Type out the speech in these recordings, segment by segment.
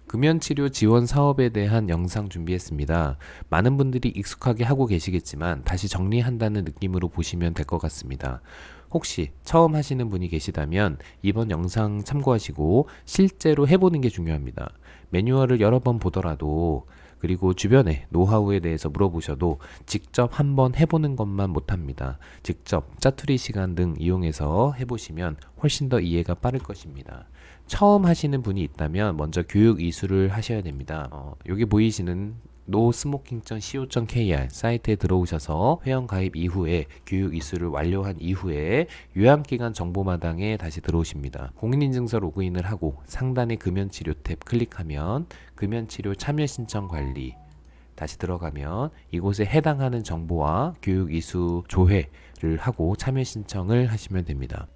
금연치료 지원 사업에 대한 영상 준비했습니다. 많은 분들이 익숙하게 하고 계시겠지만 다시 정리한다는 느낌으로 보시면 될 것 같습니다. 혹시 처음 하시는 분이 계시다면 이번 영상 참고하시고 실제로 해보는 게 중요합니다. 매뉴얼을 여러 번 보더라도 그리고 주변에 노하우에 대해서 물어보셔도 직접 한번 해보는 것만 못합니다. 직접 짜투리 시간 등 이용해서 해보시면 훨씬 더 이해가 빠를 것입니다. 처음 하시는 분이 있다면 먼저 교육 이수를 하셔야 됩니다. 여기 보이시는nosmoking.co.kr 사이트에 들어오셔서 회원 가입 이후에 교육 이수를 완료한 이후에 요양기간 정보마당에 다시 들어오십니다. 공인인증서 로그인을 하고 상단의 금연치료 탭 클릭하면 금연치료 참여 신청 관리 다시 들어가면 이곳에 해당하는 정보와 교육 이수 조회를 하고 참여 신청을 하시면 됩니다.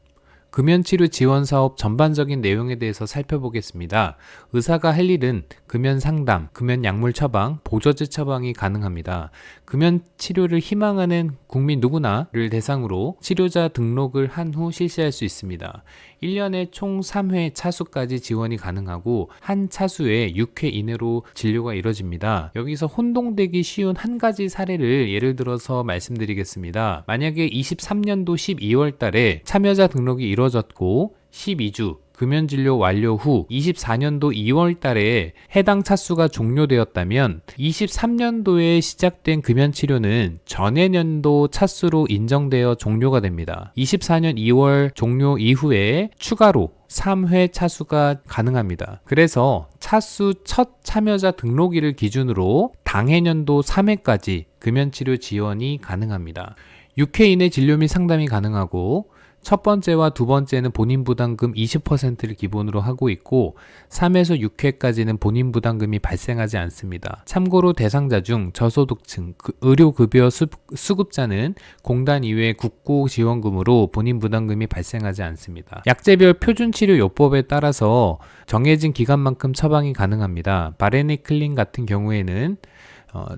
금연치료 지원 사업 전반적인 내용에 대해서 살펴보겠습니다. 의사가 할 일은 금연 상담, 금연 약물 처방, 보조제 처방이 가능합니다. 금연 치료를 희망하는 국민 누구나를 대상으로 치료자 등록을 한 후 실시할 수 있습니다. 1년에 총 3회 차수까지 지원이 가능하고 한 차수에 6회 이내로 진료가 이뤄집니다. 여기서 혼동되기 쉬운 한 가지 사례를 예를 들어서 말씀드리겠습니다. 만약에 23년도 12월 달에 참여자 등록이 이루어졌고 12주 금연진료 완료 후 24년도 2월 달에 해당 차수가 종료되었다면 23년도에 시작된 금연치료는 전해년도 차수로 인정되어 종료가 됩니다. 24년 2월 종료 이후에 추가로 3회 차수가 가능합니다. 그래서 차수 첫 참여자 등록일을 기준으로 당해년도 3회까지 금연치료 지원이 가능합니다. 6회 이내 진료 및 상담이 가능하고 첫 번째와 두 번째는 본인 부담금 20%를 기본으로 하고 있고 3에서 6회까지는 본인 부담금이 발생하지 않습니다. 참고로 대상자 중 저소득층, 의료급여 수급자는 공단 이외의 국고지원금으로 본인 부담금이 발생하지 않습니다. 약제별 표준치료요법에 따라서 정해진 기간만큼 처방이 가능합니다. 바레니클린 같은 경우에는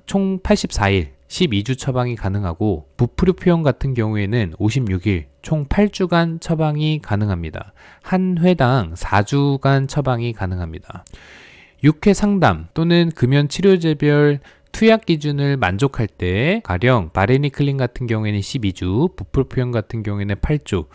총 84일 12주 처방이 가능하고 부프루피온 같은 경우에는 56일 총 8주간 처방이 가능합니다. 한 회당 4주간 처방이 가능합니다. 6회 상담 또는 금연 치료제별 투약 기준을 만족할 때 가령 바레니클린 같은 경우에는 12주, 부프루피온 같은 경우에는 8주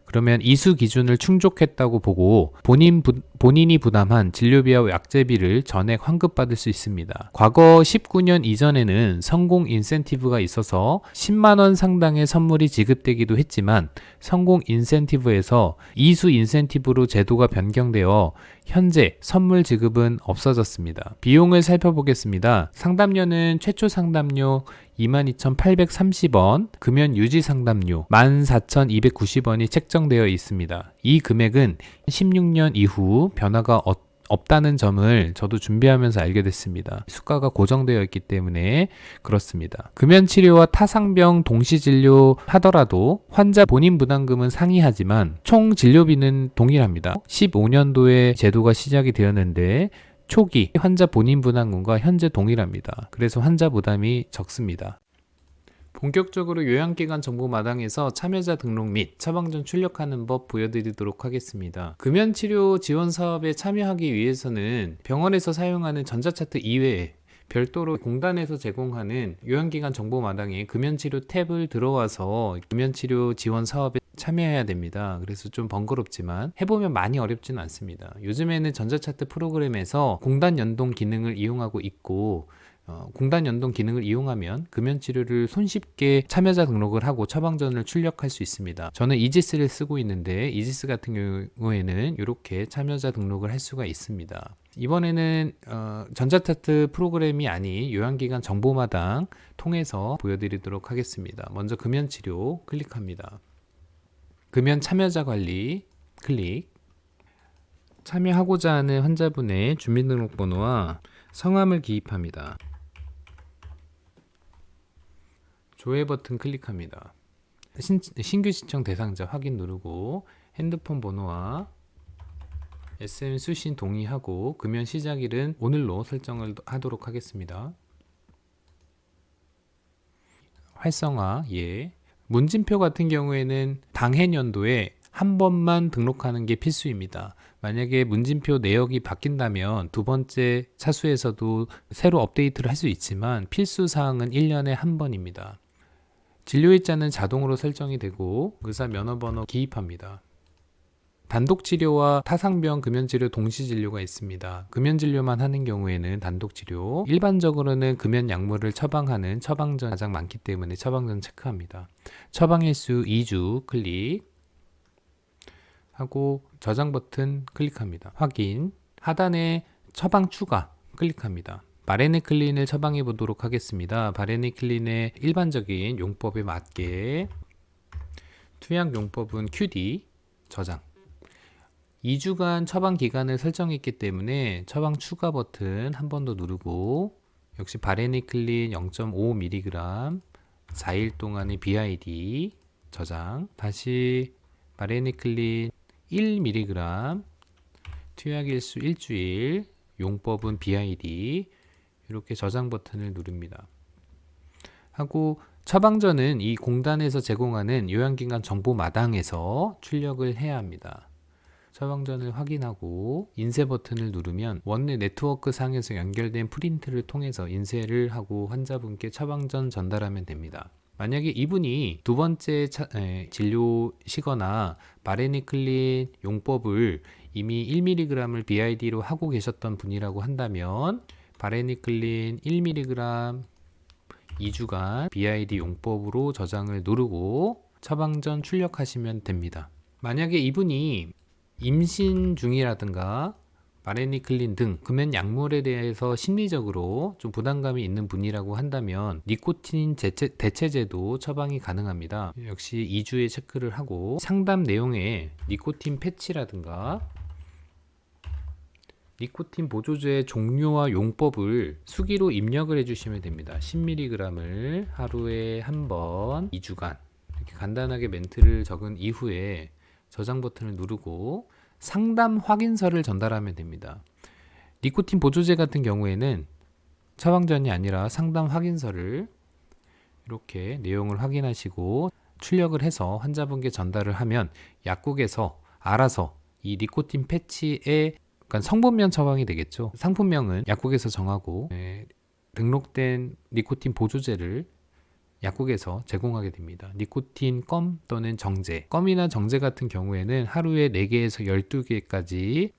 그러면 이수 기준을 충족했다고 보고 본인이 부담한 진료비와 약제비를 전액 환급받을 수 있습니다. 과거 19년 이전에는 성공 인센티브가 있어서 10만원 상당의 선물이 지급되기도 했지만 성공 인센티브에서 이수 인센티브로 제도가 변경되어 현재 선물 지급은 없어졌습니다. 비용을 살펴보겠습니다. 상담료는 최초 상담료 22,830원, 금연 유지 상담료 14,290원이 책정되어 있습니다. 이 금액은 16년 이후 변화가 없다는 점을 저도 준비하면서 알게 됐습니다. 수가가 고정되어 있기 때문에 그렇습니다. 금연치료와 타상병 동시진료 하더라도 환자 본인 부담금은 상이하지만 총 진료비는 동일합니다. 15년도에 제도가 시작이 되었는데 초기 환자 본인 부담금과 현재 동일합니다. 그래서 환자 부담이 적습니다. 본격적으로 요양기관 정보마당에서 참여자 등록 및 처방 전 출력하는 법 보여드리도록 하겠습니다. 금연치료 지원 사업에 참여하기 위해서는 병원에서 사용하는 전자차트 이외에 별도로 공단에서 제공하는 요양기관 정보마당에 금연치료 탭을 들어와서 금연치료 지원 사업에 참여해야 됩니다. 그래서 좀 번거롭지만 해보면 많이 어렵지는 않습니다. 요즘에는 전자차트 프로그램에서 공단 연동 기능을 이용하고 있고 공단 연동 기능을 이용하면 금연치료를 손쉽게 참여자 등록을 하고 처방전을 출력할 수 있습니다. 저는 이지스를 쓰고 있는데 이지스 같은 경우에는 이렇게 참여자 등록을 할 수가 있습니다. 이번에는 전자차트 프로그램이 아닌 요양기관 정보마당 통해서 보여드리도록 하겠습니다. 먼저 금연치료 클릭합니다. 금연 참여자 관리 클릭. 참여하고자 하는 환자분의 주민등록번호와 성함을 기입합니다. 조회 버튼 클릭합니다. 신규 신청 대상자 확인 누르고 핸드폰 번호와 SMS 수신 동의하고 금연 시작일은 오늘로 설정을 하도록 하겠습니다. 활성화 예. 문진표 같은 경우에는 당해년도에 한 번만 등록하는 게 필수입니다. 만약에 문진표 내역이 바뀐다면 두 번째 차수에서도 새로 업데이트를 할 수 있지만 필수 사항은 1년에 한 번입니다. 진료일자는 자동으로 설정이 되고 의사 면허번호 기입합니다. 단독치료와 타상병 금연치료 동시진료가 있습니다. 금연진료만 하는 경우에는 단독치료, 일반적으로는 금연약물을 처방하는 처방전 가장 많기 때문에 처방전 체크합니다. 처방일수 2주 클릭 하고 저장 버튼 클릭합니다. 확인, 하단에 처방 추가 클릭합니다. 바레네클린을 처방해 보도록 하겠습니다. 바레네클린의 일반적인 용법에 맞게 투약 용법은 QD 저장. 2주간 처방 기간을 설정했기 때문에 처방 추가 버튼 한 번 더 누르고 역시 바레네클린 0.5mg 4일 동안의 BID 저장. 다시 바레네클린 1mg 투약일수 일주일 용법은 BID 이렇게 저장 버튼을 누릅니다. 하고 처방전은 이 공단에서 제공하는 요양기관 정보 마당에서 출력을 해야 합니다. 처방전을 확인하고 인쇄 버튼을 누르면 원내 네트워크 상에서 연결된 프린트를 통해서 인쇄를 하고 환자분께 처방전 전달하면 됩니다. 만약에 이분이 두 번째 진료시거나 바레네클린 용법을 이미 1mg을 BID로 하고 계셨던 분이라고 한다면 바레네클린 1mg 2주간 BID 용법으로 저장을 누르고 처방전 출력하시면 됩니다. 만약에 이분이 임신 중이라든가 바레네클린 등 금연 약물에 대해서 심리적으로 좀 부담감이 있는 분이라고 한다면 니코틴 대체제도 처방이 가능합니다. 역시 2주에 체크를 하고 상담 내용에 니코틴 패치라든가 니코틴 보조제의 종류와 용법을 수기로 입력을 해주시면 됩니다. 10mg을 하루에 한 번 2주간 이렇게 간단하게 멘트를 적은 이후에 저장 버튼을 누르고 상담 확인서를 전달하면 됩니다. 니코틴 보조제 같은 경우에는 처방전이 아니라 상담 확인서를 이렇게 내용을 확인하시고 출력을 해서 환자분께 전달을 하면 약국에서 알아서 이 니코틴 패치의 성분명 처방이 되겠죠. 상품명은 약국에서 정하고 등록된 니코틴 보조제를 약국에서 제공하게 됩니다. 니코틴 껌 또는 정제. 껌이나 정제 같은 경우에는 하루에 4개에서 12개까지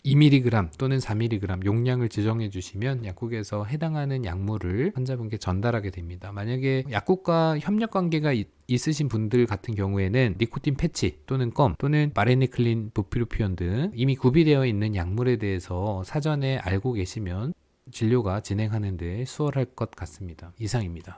2mg 또는 4mg 용량을 지정해 주시면 약국에서 해당하는 약물을 환자분께 전달하게 됩니다. 만약에 약국과 협력 관계가 있으신 분들 같은 경우에는 니코틴 패치 또는 껌 또는 바레네클린, 부피루피온 등 이미 구비되어 있는 약물에 대해서 사전에 알고 계시면 진료가 진행하는 데 수월할 것 같습니다. 이상입니다.